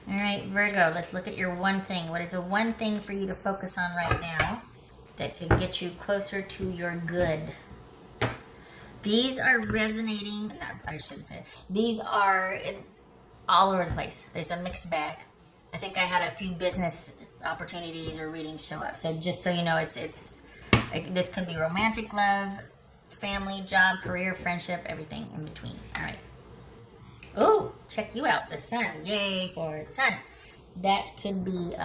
All right, Virgo, let's look at your one thing. What is the one thing for you to focus on right now that could get you closer to your good? These are resonating, no, I shouldn't say. These are all over the place. There's a mixed bag. I think I had a few business opportunities or readings show up. So just so you know, it's like, this could be romantic love, family, job, career, friendship, everything in between. All right. Oh, check you out. The sun. Yay for the sun. That could be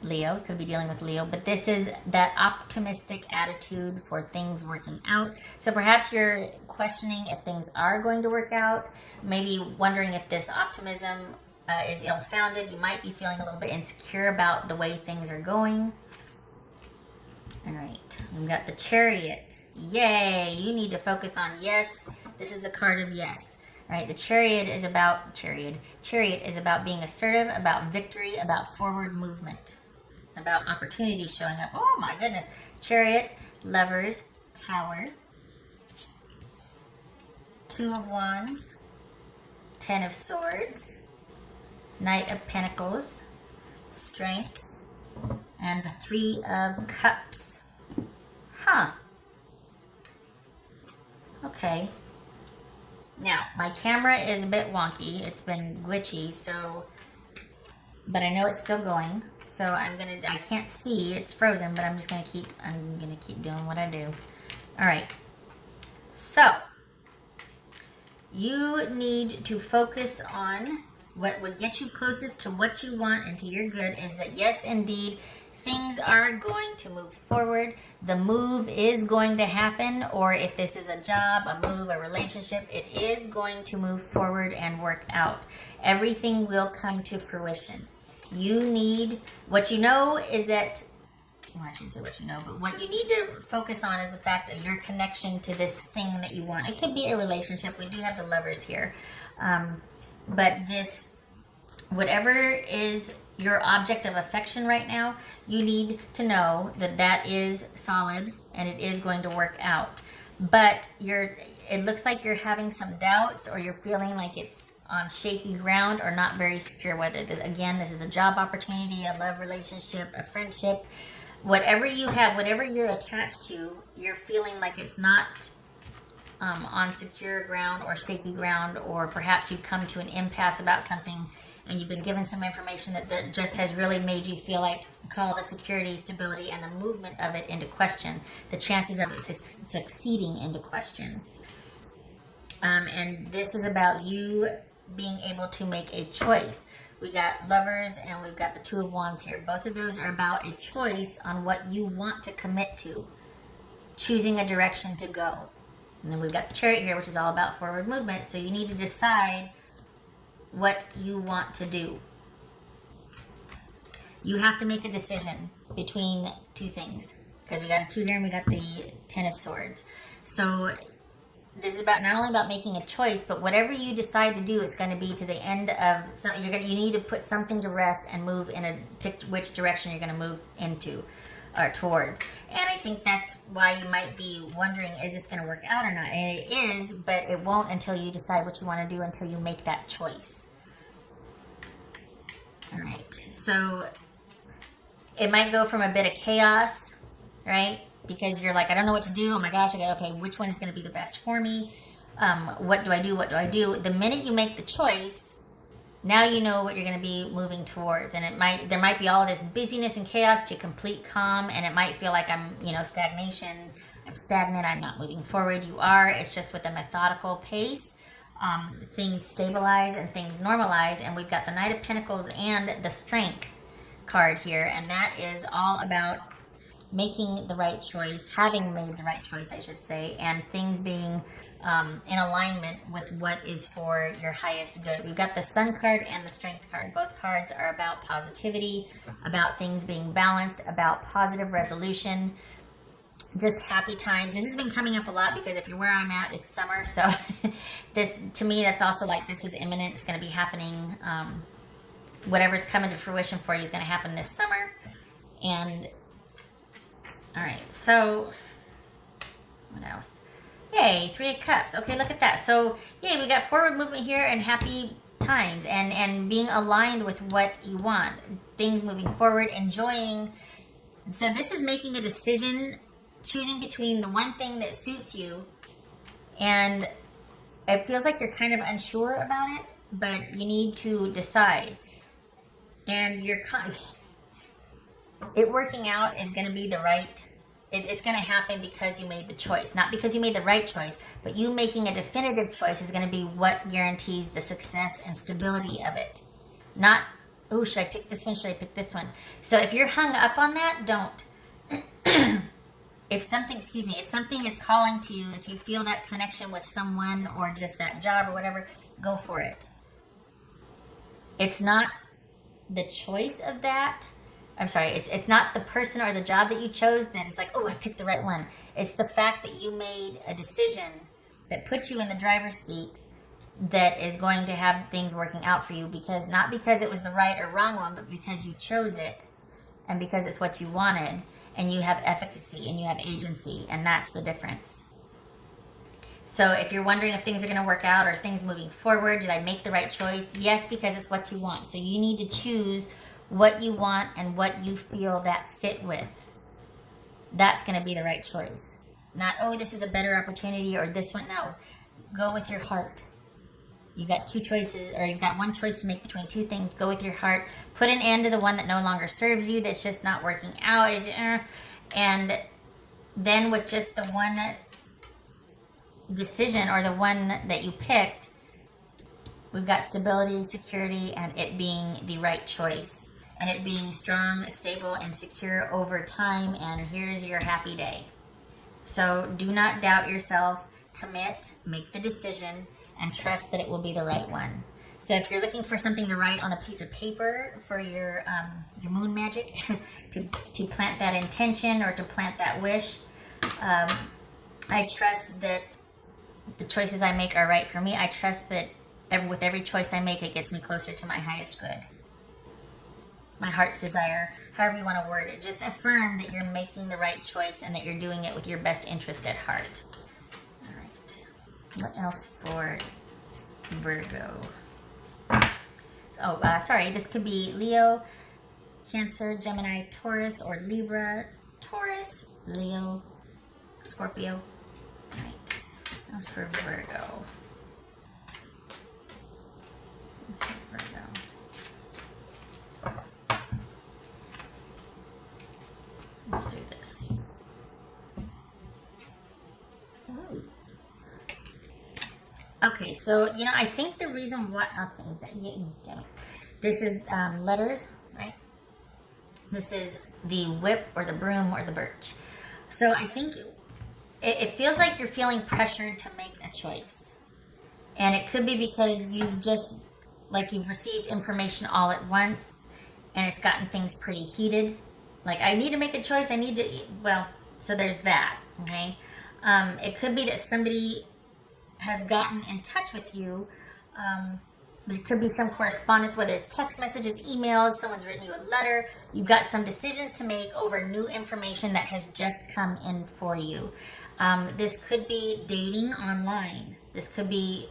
Leo. Could be dealing with Leo. But this is that optimistic attitude for things working out. So perhaps you're questioning if things are going to work out. Maybe wondering if this optimism is ill-founded. You might be feeling a little bit insecure about the way things are going. All right. We've got the Chariot. Yay. You need to focus on yes. This is the card of yes. Right, the Chariot is about being assertive, about victory, about forward movement, about opportunity showing up. Oh my goodness. Chariot, Lovers, Tower, Two of Wands, Ten of Swords, Knight of Pentacles, Strength, and the Three of Cups. Huh. Okay. Now, my camera is a bit wonky. It's been glitchy, but I know it's still going. So I can't see, it's frozen, but I'm gonna keep doing what I do. All right. So, you need to focus on what would get you closest to what you want and to your good is that yes, indeed, things are going to move forward. The move is going to happen, or if this is a job, a move, a relationship, it is going to move forward and work out. Everything will come to fruition. What you know is that, well, I shouldn't say what you know, but what you need to focus on is the fact that your connection to this thing that you want. It could be a relationship. We do have the Lovers here. But whatever is your object of affection right now, you need to know that that is solid and it is going to work out. But it looks like you're having some doubts, or you're feeling like it's on shaky ground or not very secure, whether, again, this is a job opportunity, a love relationship, a friendship, whatever you have, whatever you're attached to, you're feeling like it's not on secure ground or shaky ground, or perhaps you've come to an impasse about something and you've been given some information that just has really made you feel like, call the security, stability, and the movement of it into question, the chances of it succeeding into question. And this is about you being able to make a choice. We got Lovers and we've got the Two of Wands here. Both of those are about a choice on what you want to commit to, choosing a direction to go. And then we've got the Chariot here, which is all about forward movement. So you need to decide what you want to do. You have to make a decision between two things, because we got a 2 here and we got the 10 of Swords. So this is about not only about making a choice, but whatever you decide to do, it's going to be to the end of you need to put something to rest and move pick which direction you're going to move into or towards. And I think that's why you might be wondering, is this going to work out or not? And it is, but it won't until you decide what you want to do, until you make that choice. All right, so it might go from a bit of chaos, right? Because you're like, I don't know what to do. Oh my gosh, okay, which one is going to be the best for me? What do I do? What do I do? The minute you make the choice, now you know what you're going to be moving towards. And there might be all this busyness and chaos to complete calm, and it might feel like I'm, stagnation. I'm stagnant. I'm not moving forward. You are. It's just with a methodical pace. Things stabilize and things normalize, and we've got the Knight of Pentacles and the Strength card here, and that is all about making the right choice, having made the right choice, I should say, and things being in alignment with what is for your highest good. We've got the Sun card and the Strength card. Both cards are about positivity, about things being balanced, about positive resolution, just happy times. This has been coming up a lot because if you're where I'm at, it's summer. So this, to me, that's also like, this is imminent. It's going to be happening. Whatever's coming to fruition for you is going to happen this summer. And all right, so what else? Yay, 3 of Cups. Okay, look at that. So yay, we got forward movement here and happy times, and being aligned with what you want, things moving forward, enjoying. So this is making a decision, choosing between the one thing that suits you, and it feels like you're kind of unsure about it, but you need to decide. And it working out is going to be the right, it's going to happen because you made the choice, not because you made the right choice, but you making a definitive choice is going to be what guarantees the success and stability of it. Not, oh, should I pick this one? Should I pick this one? So if you're hung up on that, don't. If something is calling to you, if you feel that connection with someone or just that job or whatever, go for it. It's not the choice of that. I'm sorry, it's not the person or the job that you chose that is like, oh, I picked the right one. It's the fact that you made a decision that puts you in the driver's seat that is going to have things working out for you, because not because it was the right or wrong one, but because you chose it and because it's what you wanted, and you have efficacy and you have agency, and that's the difference. So if you're wondering if things are going to work out or things moving forward, did I make the right choice? Yes, because it's what you want. So you need to choose what you want and what you feel that fit with. That's going to be the right choice. Not, oh, this is a better opportunity or this one. No, go with your heart. You got two choices, or you've got one choice to make between two things. Go with your heart. Put an end to the one that no longer serves you, that's just not working out. And then with just the one decision or the one that you picked, we've got stability, security, and it being the right choice. And it being strong, stable, and secure over time. And here's your happy day. So do not doubt yourself. Commit, make the decision, and trust that it will be the right one. So if you're looking for something to write on a piece of paper for your moon magic, to plant that intention or to plant that wish, I trust that the choices I make are right for me. I trust that with every choice I make, it gets me closer to my highest good. My heart's desire, however you want to word it. Just affirm that you're making the right choice and that you're doing it with your best interest at heart. All right. What else for Virgo? Sorry, this could be Leo, Cancer, Gemini, Taurus, or Libra, Taurus, Leo, Scorpio. All right. That's for Virgo. That's for Virgo. Let's do this. Ooh. Okay, so, I think the reason why, this is letters, right? This is the whip or the broom or the birch. So I think it feels like you're feeling pressured to make a choice. And it could be because you've received information all at once and it's gotten things pretty heated. Like, I need to make a choice, so there's that, okay? It could be that somebody has gotten in touch with you. There could be some correspondence, whether it's text messages, emails, someone's written you a letter. You've got some decisions to make over new information that has just come in for you. This could be dating online. This could be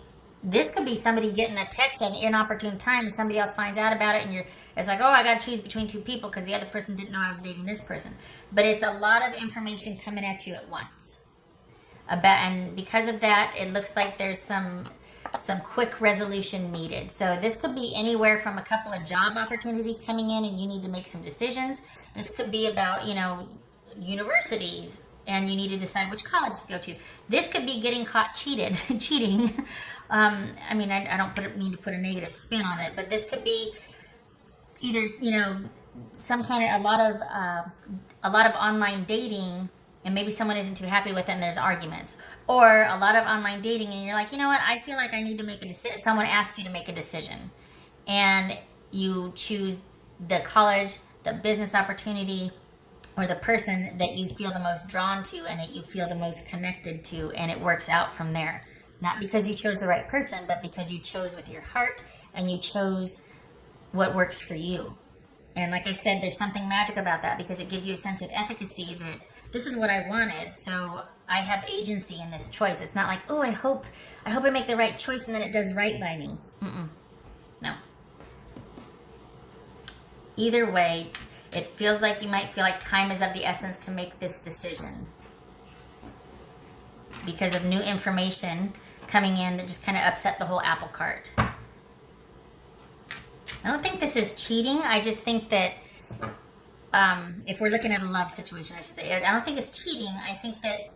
somebody getting a text at an inopportune time and somebody else finds out about it, and it's like, oh, I got to choose between two people because the other person didn't know I was dating this person. But it's a lot of information coming at you at once. And because of that, it looks like there's some quick resolution needed. So this could be anywhere from a couple of job opportunities coming in and you need to make some decisions. This could be about, universities, and you need to decide which college to go to. This could be getting caught cheating. I don't mean to put a negative spin on it, but this could be either, a lot of online dating, and maybe someone isn't too happy with it and there's arguments. Or a lot of online dating and you're like, you know what, I feel like I need to make a decision. Someone asks you to make a decision. And you choose the college, the business opportunity, or the person that you feel the most drawn to and that you feel the most connected to, and it works out from there. Not because you chose the right person, but because you chose with your heart and you chose what works for you. And like I said, there's something magic about that because it gives you a sense of efficacy that this is what I wanted, so I have agency in this choice. It's not like, oh, I hope I make the right choice and then it does right by me. Either way, it feels like you might feel like time is of the essence to make this decision because of new information coming in that just kind of upset the whole apple cart. I don't think this is cheating. I just think that if we're looking at a love situation, I should say, I don't think it's cheating. I think that,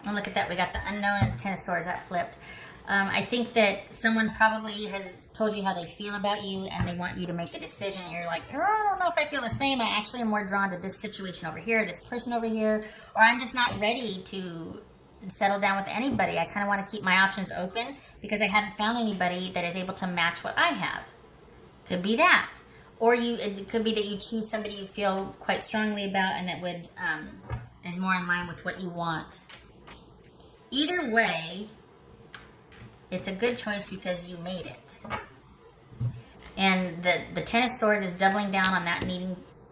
oh, look at that. We got the unknown and the Ten of Swords. That flipped. I think that someone probably has told you how they feel about you and they want you to make a decision. You're like, oh, I don't know if I feel the same. I actually am more drawn to this situation over here, this person over here, or I'm just not ready to settle down with anybody. I kind of want to keep my options open because I haven't found anybody that is able to match what I have. Could be that. Or it could be that you choose somebody you feel quite strongly about and that would is more in line with what you want. Either way, it's a good choice because you made it. And the Ten of Swords is doubling down on that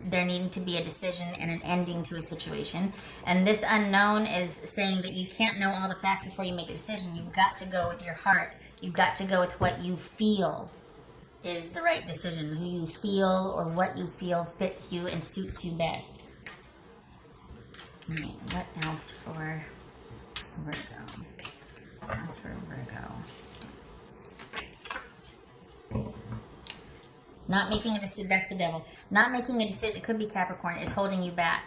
there needing to be a decision and an ending to a situation. And this unknown is saying that you can't know all the facts before you make a decision. You've got to go with your heart. You've got to go with what you feel is the right decision. Who you feel or what you feel fits you and suits you best. Okay, what else for Virgo? What else for Virgo? Not making a decision, that's the devil. Not making a decision, it could be Capricorn, is holding you back.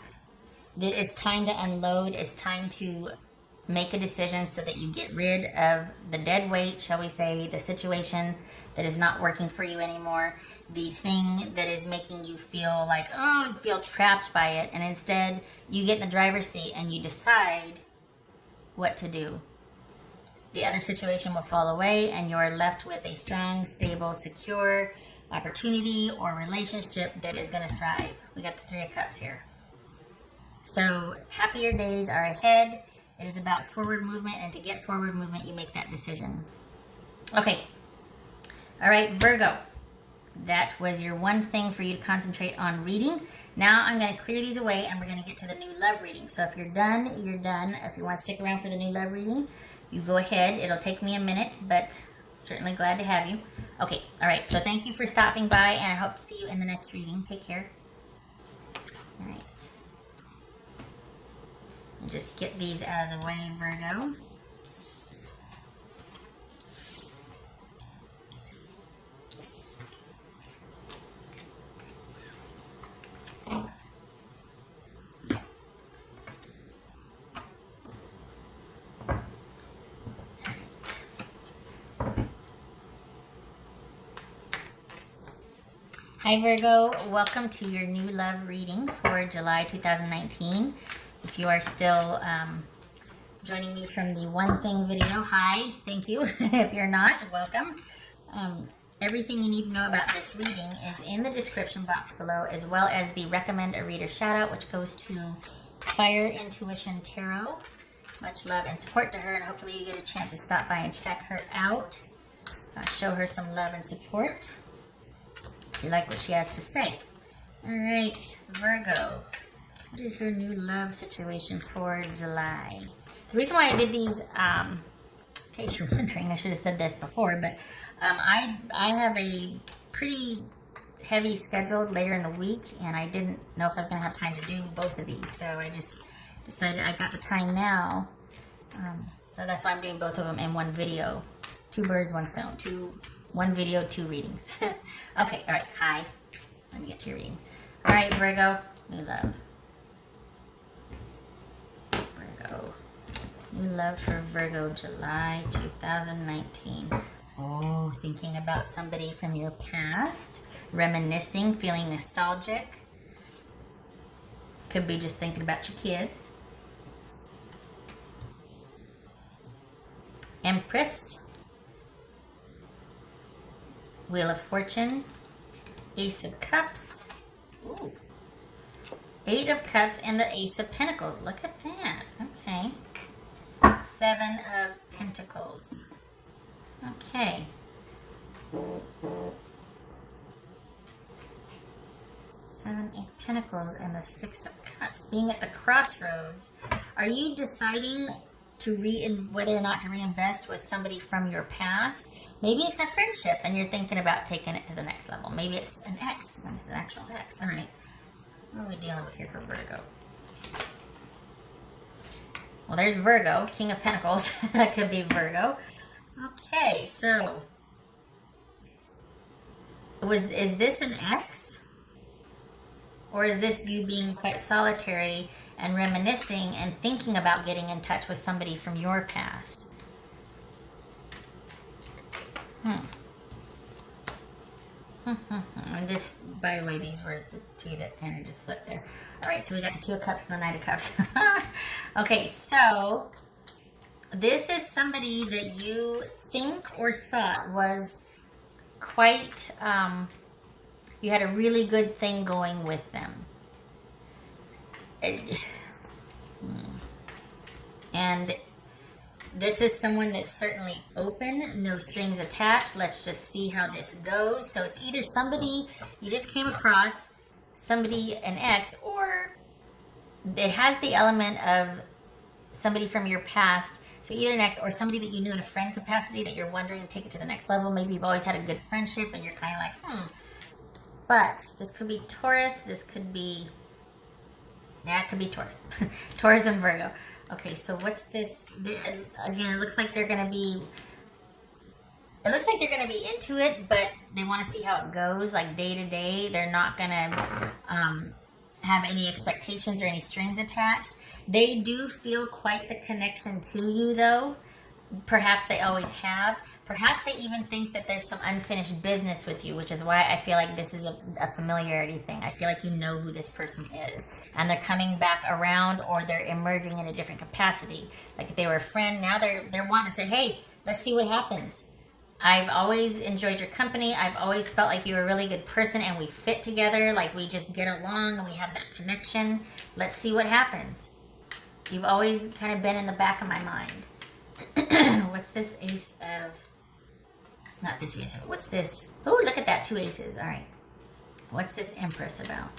It's time to unload. It's time to make a decision so that you get rid of the dead weight, shall we say, the situation that is not working for you anymore, the thing that is making you feel like, oh, you feel trapped by it, and instead you get in the driver's seat and you decide what to do. The other situation will fall away and you're left with a strong, stable, secure opportunity or relationship that is going to thrive. We got the Three of Cups here. So happier days are ahead. It is about forward movement, and to get forward movement, you make that decision. Okay. All right, Virgo. That was your one thing for you to concentrate on reading. Now I'm going to clear these away, and we're going to get to the new love reading. So if you're done, you're done. If you want to stick around for the new love reading, you go ahead. It'll take me a minute, but certainly glad to have you. Okay, all right. So thank you for stopping by, and I hope to see you in the next reading. Take care. All right. Just get these out of the way, Virgo. Hi Virgo, welcome to your new love reading for July 2019. If you are still joining me from the One Thing video, hi, thank you. If you're not, welcome. Everything you need to know about this reading is in the description box below, as well as the recommend a reader shout out, which goes to Fire Intuition Tarot. Much love and support to her, and hopefully you get a chance to stop by and check her out. Show her some love and support if you like what she has to say. All right, Virgo. What is your new love situation for July? The reason why I did these, in case you're wondering, I should have said this before, but I have a pretty heavy schedule later in the week, and I didn't know if I was going to have time to do both of these, so I just decided I got the time now. So that's why I'm doing both of them in one video. Two birds, one stone. One video, two readings. Okay, all right, hi. Let me get to your reading. All right, Virgo, new love. Virgo. New love for Virgo, July 2019. Oh, thinking about somebody from your past. Reminiscing, feeling nostalgic. Could be just thinking about your kids. Empress. Wheel of Fortune. Ace of Cups. Ooh. Eight of Cups and the Ace of Pentacles. Look at that. Okay. Seven of Pentacles. Okay. Seven of Pentacles and the Six of Cups. Being at the crossroads. Are you deciding whether or not to reinvest with somebody from your past. Maybe it's a friendship and you're thinking about taking it to the next level. Maybe it's an ex. It's an actual ex. All right. What are we dealing with here for Virgo? Well, there's Virgo, King of Pentacles. That could be Virgo. Okay, so is this an ex? Or is this you being quite solitary and reminiscing and thinking about getting in touch with somebody from your past? And this, by the way, these were the two that kind of just flipped there. All right, so we got the Two of Cups and the Knight of Cups. Okay, so this is somebody that you think or thought was quite, you had a really good thing going with them. And this is someone that's certainly open, no strings attached. Let's just see how this goes. So it's either somebody you just came across, somebody, an ex, or it has the element of somebody from your past. So either an ex or somebody that you knew in a friend capacity that you're wondering to take it to the next level. Maybe you've always had a good friendship and you're kind of like, But this could be Taurus. This could be, yeah, it could be Taurus. Taurus and Virgo. Okay, so what's this? Again, it looks like they're going to be, into it, but they want to see how it goes, like day to day. They're not going to have any expectations or any strings attached. They do feel quite the connection to you, though. Perhaps they always have. Perhaps they even think that there's some unfinished business with you, which is why I feel like this is a familiarity thing. I feel like you know who this person is. And they're coming back around, or they're emerging in a different capacity. Like if they were a friend, now they're wanting to say, hey, let's see what happens. I've always enjoyed your company. I've always felt like you're a really good person and we fit together. Like we just get along and we have that connection. Let's see what happens. You've always kind of been in the back of my mind. What's this Ace of... Not this ace. What's this? Oh, look at that. 2 aces. All right. What's this Empress about?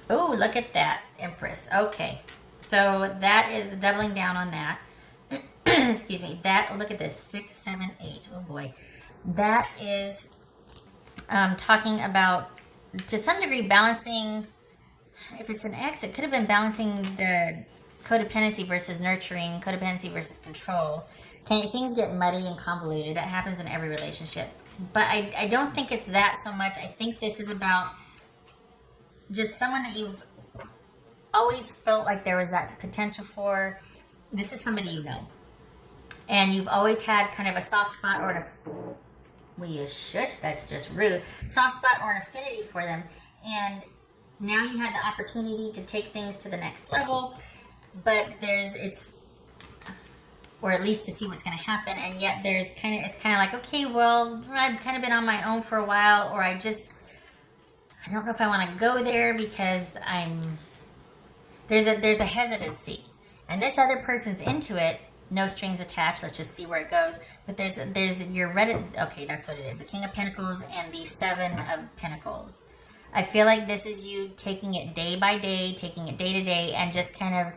Oh, look at that. Empress. Okay. So that is the doubling down on that. Excuse me. That, oh, look at this. 6, 7, 8. Oh, boy. That is talking about, to some degree, balancing. If it's an ex, it could have been balancing the codependency versus nurturing, codependency versus control. Things get muddy and convoluted. That happens in every relationship. But I don't think it's that so much. I think this is about just someone that you've always felt like there was that potential for. This is somebody you know. And you've always had kind of a soft spot or will you shush? That's just rude. Soft spot or an affinity for them. And now you have the opportunity to take things to the next level. But or at least to see what's going to happen, and yet it's kind of like, okay, well, I've kind of been on my own for a while, or I don't know if I want to go there because there's a hesitancy, and this other person's into it, no strings attached. Let's just see where it goes. But you're ready. Okay, that's what it is. The King of Pentacles and the 7 of Pentacles. I feel like this is you taking it day by day, taking it day to day, and just kind of.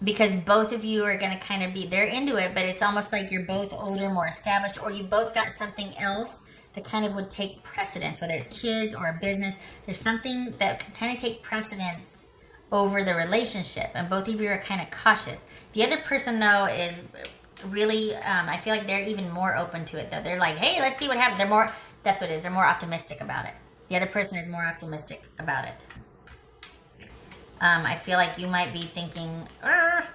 Because both of you are going to kind of they're into it, but it's almost like you're both older, more established, or you both got something else that kind of would take precedence, whether it's kids or a business. There's something that could kind of take precedence over the relationship, and both of you are kind of cautious. The other person, though, is really, I feel like they're even more open to it, though. They're like, hey, let's see what happens. That's what it is. They're more optimistic about it. The other person is more optimistic about it. I feel like you might be thinking, I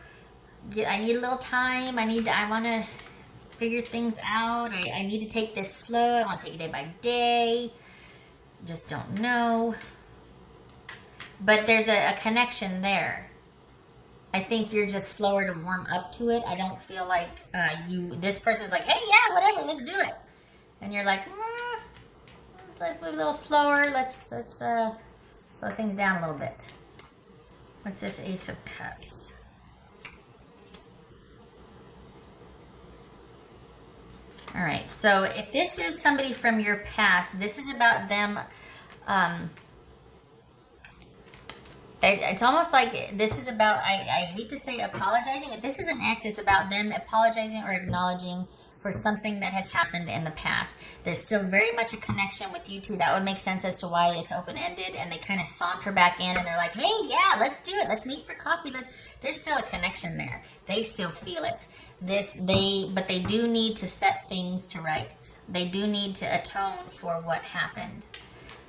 need a little time. I want to figure things out. I need to take this slow. I want to take it day by day. Just don't know. But there's a connection there. I think you're just slower to warm up to it. I don't feel like this person's like, hey, yeah, whatever, let's do it. And you're like, let's move a little slower. Let's slow things down a little bit. What's this Ace of Cups? All right, so if this is somebody from your past, this is about them It's almost like this is about, I hate to say apologizing. If this is an ex, it's about them apologizing or acknowledging for something that has happened in the past. There's still very much a connection with you two. That would make sense as to why it's open-ended, and they kind of saunter back in and they're like, hey, yeah, let's do it. Let's meet for coffee. There's still a connection there. They still feel it. But they do need to set things to rights. They do need to atone for what happened,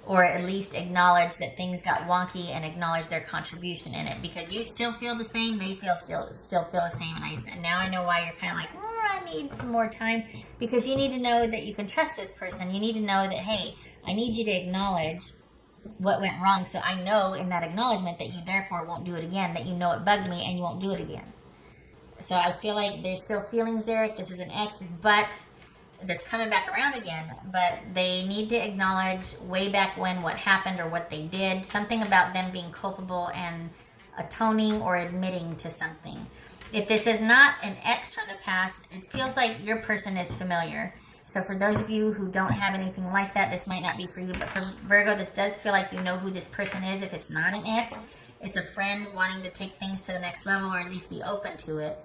or at least acknowledge that things got wonky and acknowledge their contribution in it, because you still feel the same, they still feel the same, and now I know why you're kind of like, I need some more time, because you need to know that you can trust this person. You need to know that, hey, I need you to acknowledge what went wrong, so I know in that acknowledgement that you therefore won't do it again, that you know it bugged me and you won't do it again. So I feel like there's still feelings there. This is an ex, but that's coming back around again, but they need to acknowledge way back when what happened or what they did, something about them being culpable and atoning or admitting to something. If this is not an ex from the past, it feels like your person is familiar. So for those of you who don't have anything like that, this might not be for you, but for Virgo, this does feel like you know who this person is. If it's not an ex, it's a friend wanting to take things to the next level, or at least be open to it.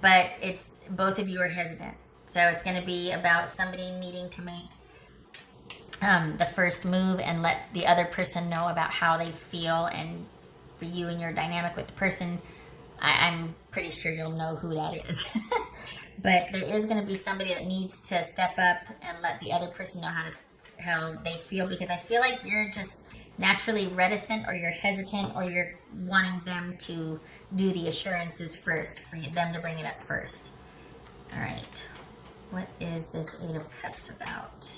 But it's, both of you are hesitant. So it's going to be about somebody needing to make the first move and let the other person know about how they feel. And for you and your dynamic with the person, I'm pretty sure you'll know who that is. But there is going to be somebody that needs to step up and let the other person know how they feel, because I feel like you're just naturally reticent, or you're hesitant, or you're wanting them to do the assurances first, for them to bring it up first. All right. What is this Eight of Cups about?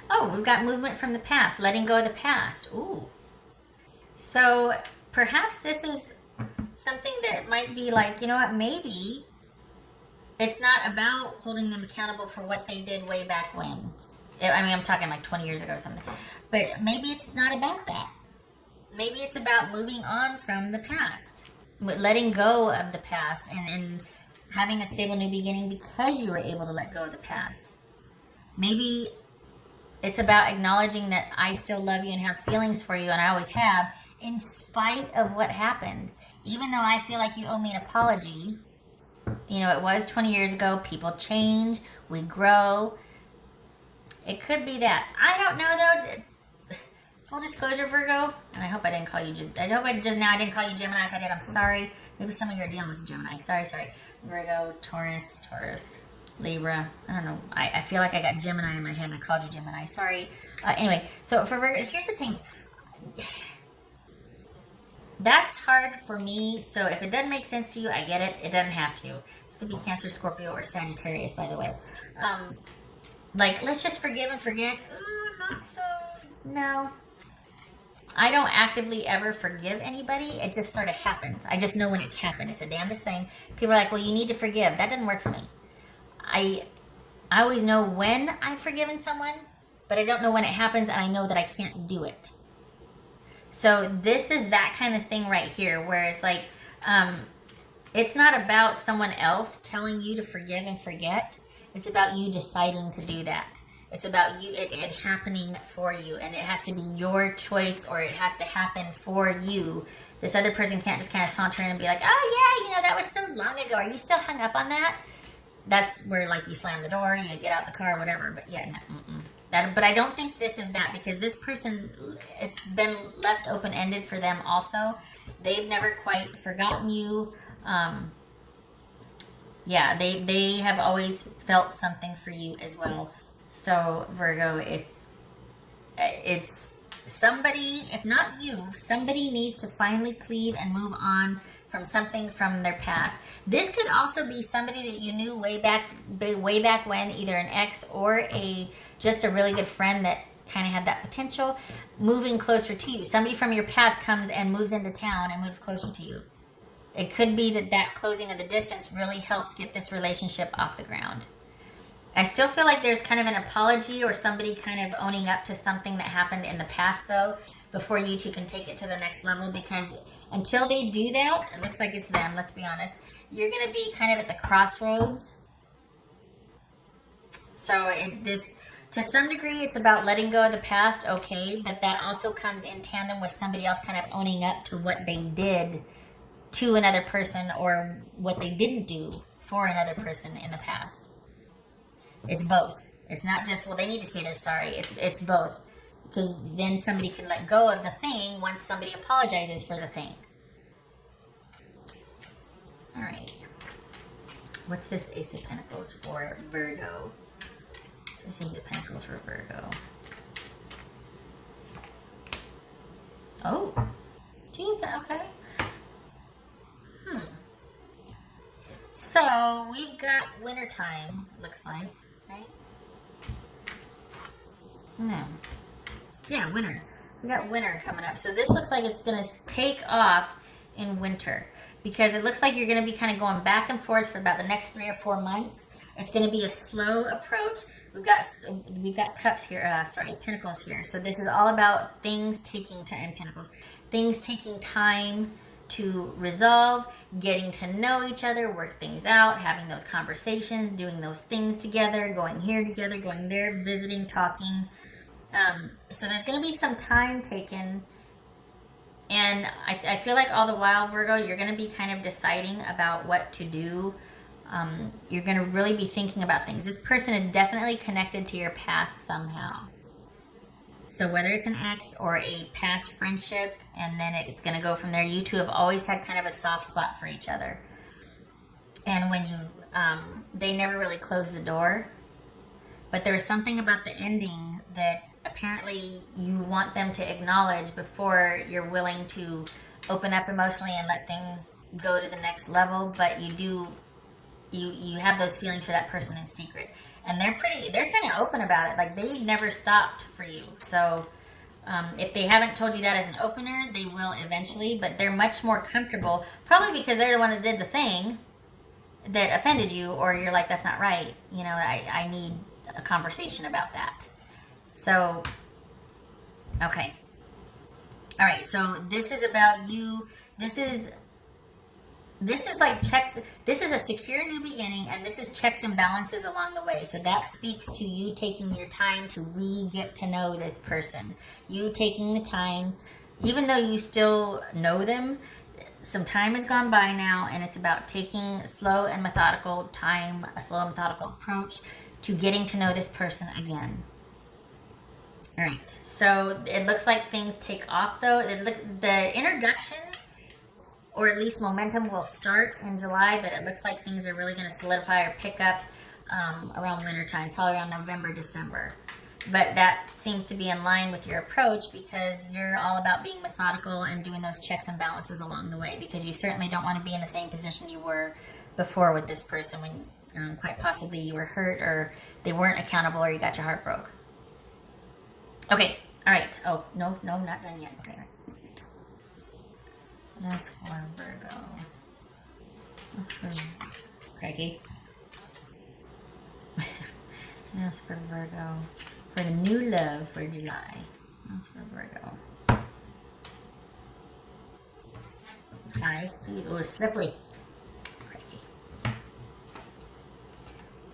Oh, we've got movement from the past, letting go of the past. Ooh. So perhaps this is something that might be like, you know what, maybe it's not about holding them accountable for what they did way back when. I mean, I'm talking like 20 years ago or something. But maybe it's not about that. Maybe it's about moving on from the past, letting go of the past, and having a stable new beginning because you were able to let go of the past. Maybe it's about acknowledging that I still love you and have feelings for you, and I always have, in spite of what happened. Even though I feel like you owe me an apology, you know, it was 20 years ago, people change, we grow. It could be that. I don't know though. Full disclosure, Virgo, and I hope I didn't call you I didn't call you Gemini. If I did, I'm sorry. Maybe some of you are dealing with Gemini. Sorry. Virgo, Taurus, Libra. I don't know. I feel like I got Gemini in my head and I called you Gemini. Sorry. Anyway, so for Virgo, here's the thing. That's hard for me, so if it doesn't make sense to you, I get it. It doesn't have to. This could be Cancer, Scorpio, or Sagittarius, by the way. Like, let's just forgive and forget. Not so. No. I don't actively ever forgive anybody. It just sort of happens. I just know when it's happened. It's the damnedest thing. People are like, well, you need to forgive. That doesn't work for me. I always know when I've forgiven someone, but I don't know when it happens, and I know that I can't do it. So this is that kind of thing right here, where it's like, it's not about someone else telling you to forgive and forget. It's about you deciding to do that. It's about you, it happening for you, and it has to be your choice, or it has to happen for you. This other person can't just kind of saunter in and be like, oh yeah, that was so long ago. Are you still hung up on that? That's where, like, you slam the door, you get out the car, whatever. But yeah, no, but I don't think this is that, because this person, it's been left open-ended for them also. They've never quite forgotten you. Yeah, they have always felt something for you as well. So Virgo, if it's somebody, if not you, somebody needs to finally cleave and move on from something from their past. This could also be somebody that you knew way back when, either an ex or just a really good friend that kind of had that potential, moving closer to you. Somebody from your past comes and moves into town and moves closer to you. It could be that closing of the distance really helps get this relationship off the ground. I still feel like there's kind of an apology, or somebody kind of owning up to something that happened in the past, though, before you two can take it to the next level, because until they do that, it looks like it's them, let's be honest, you're going to be kind of at the crossroads. So this To some degree, it's about letting go of the past, okay, but that also comes in tandem with somebody else kind of owning up to what they did to another person or what they didn't do for another person in the past. It's both. It's not just, well, they need to say they're sorry. It's both. Because then somebody can let go of the thing once somebody apologizes for the thing. All right. What's this Ace of Pentacles for Virgo? This Ace of Pentacles for Virgo. Oh. Gee, okay. So, we've got wintertime, looks like, right? No. Yeah, winter. We got winter coming up. So this looks like it's going to take off in winter because it looks like you're going to be kind of going back and forth for about the next 3 or 4 months. It's going to be a slow approach. We've got cups here, pentacles here. So this is all about things taking time, pentacles. Things taking time to resolve, getting to know each other, work things out, having those conversations, doing those things together, going here together, going there, visiting, talking. So there's going to be some time taken, and I feel like all the while, Virgo, you're going to be kind of deciding about what to do. You're going to really be thinking about things. This person is definitely connected to your past somehow. So whether it's an ex or a past friendship, and then it's going to go from there. You two have always had kind of a soft spot for each other. And when you, they never really closed the door. But there's something about the ending that apparently you want them to acknowledge before you're willing to open up emotionally and let things go to the next level. But you have those feelings for that person in secret. And they're kind of open about it. Like, they never stopped for you. So if they haven't told you that as an opener, they will eventually. But they're much more comfortable, probably because they're the one that did the thing that offended you, or you're like, that's not right. You know, I need a conversation about that. So, okay. All right, so this is about you. This is like checks. This is a secure new beginning, and this is checks and balances along the way. So that speaks to you taking your time to get to know this person. You taking the time, even though you still know them, some time has gone by now, and it's about taking slow and methodical time, a slow and methodical approach to getting to know this person again. All right, so it looks like things take off, though. The introduction, or at least momentum, will start in July, but it looks like things are really going to solidify or pick up around wintertime, probably around November, December. But that seems to be in line with your approach because you're all about being methodical and doing those checks and balances along the way, because you certainly don't want to be in the same position you were before with this person when quite possibly you were hurt or they weren't accountable or you got your heart broke. Okay, all right. Oh, no, not done yet. Okay, all right. That's for Virgo. That's for Craigie. That's for Virgo. For the new love for July. That's for Virgo. Hi. These were slippery. Craigie.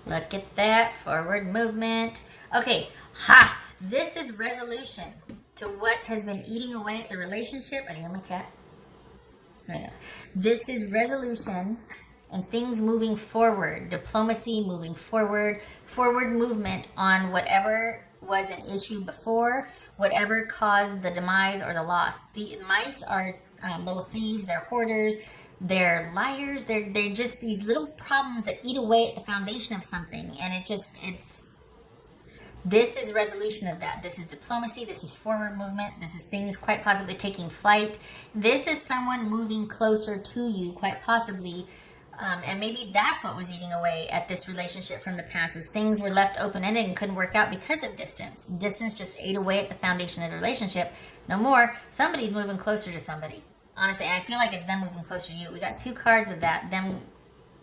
Look at that. Forward movement. Okay. Ha! This is resolution to what has been eating away at the relationship. I hear my cat. This is resolution and things moving forward, diplomacy moving forward, forward movement on whatever was an issue before, whatever caused the demise or the loss. The mice are little thieves, they're hoarders, they're liars, they're just these little problems that eat away at the foundation of something, and this is resolution of that. This is diplomacy. This is forward movement. This is things quite possibly taking flight. This is someone moving closer to you, quite possibly. And maybe that's what was eating away at this relationship from the past, was things were left open-ended and couldn't work out because of distance. Distance just ate away at the foundation of the relationship. No more. Somebody's moving closer to somebody. Honestly, and I feel like it's them moving closer to you. We got 2 cards of that, them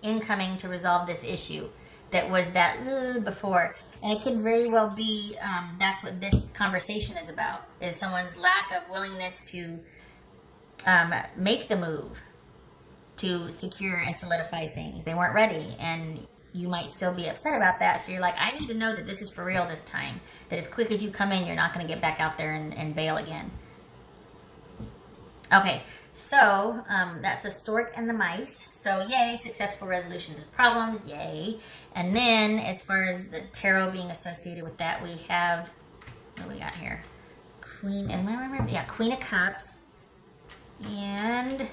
incoming to resolve this issue that was that before. And it could very well be that's what this conversation is about, is someone's lack of willingness to make the move to secure and solidify things. They weren't ready, and you might still be upset about that. So you're like, I need to know that this is for real this time. That as quick as you come in, you're not going to get back out there and bail again. Okay, so that's the stork and the mice. So yay, successful resolution to problems, yay. And then as far as the tarot being associated with that, we have, what do we got here? Queen, and remember, yeah, Queen of Cups and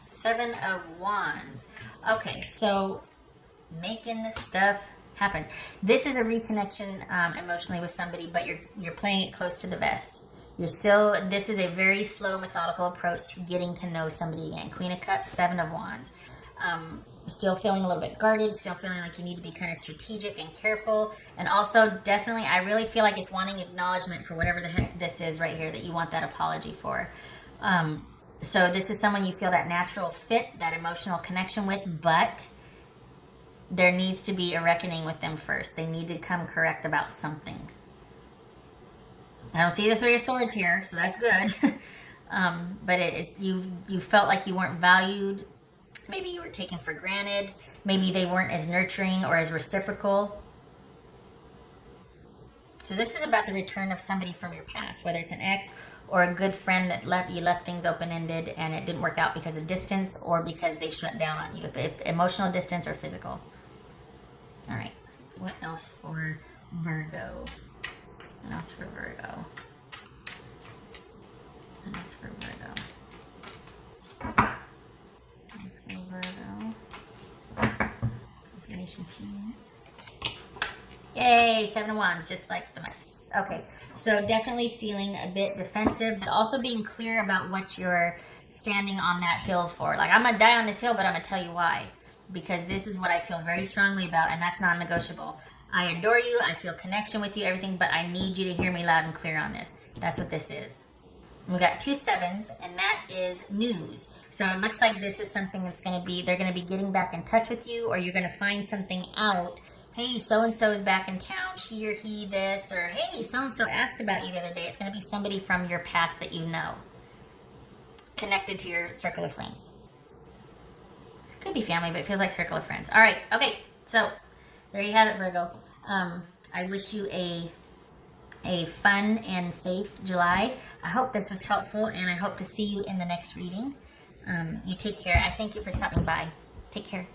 Seven of Wands. Okay, so making this stuff happen. This is a reconnection emotionally with somebody, but you're playing it close to the vest. This is a very slow, methodical approach to getting to know somebody again. Queen of Cups, Seven of Wands. Still feeling a little bit guarded, still feeling like you need to be kind of strategic and careful. And also, definitely, I really feel like it's wanting acknowledgement for whatever the heck this is right here that you want that apology for. So this is someone you feel that natural fit, that emotional connection with, but there needs to be a reckoning with them first. They need to come correct about something. I don't see the Three of Swords here, so that's good. But you felt like you weren't valued. Maybe you were taken for granted. Maybe they weren't as nurturing or as reciprocal. So this is about the return of somebody from your past, whether it's an ex or a good friend that left things open-ended and it didn't work out because of distance or because they shut down on you. If emotional distance or physical. All right. What else for Virgo? What else for Virgo? What else for Virgo? What else for Virgo? Confirmation keys. Yay! Seven of Wands, just like the mice. Okay, so definitely feeling a bit defensive, but also being clear about what you're standing on that hill for. Like, I'm going to die on this hill, but I'm going to tell you why. Because this is what I feel very strongly about, and that's non-negotiable. I adore you, I feel connection with you, everything, but I need you to hear me loud and clear on this. That's what this is. We got 2 sevens, and that is news. So it looks like this is something that's going to be, they're going to be getting back in touch with you, or you're going to find something out. Hey, so-and-so is back in town, she or he this, or hey, so-and-so asked about you the other day. It's going to be somebody from your past that you know, connected to your circle of friends. Could be family, but it feels like circle of friends. All right, okay, so there you have it, Virgo. I wish you a fun and safe July. I hope this was helpful, and I hope to see you in the next reading. You take care. I thank you for stopping by. Take care.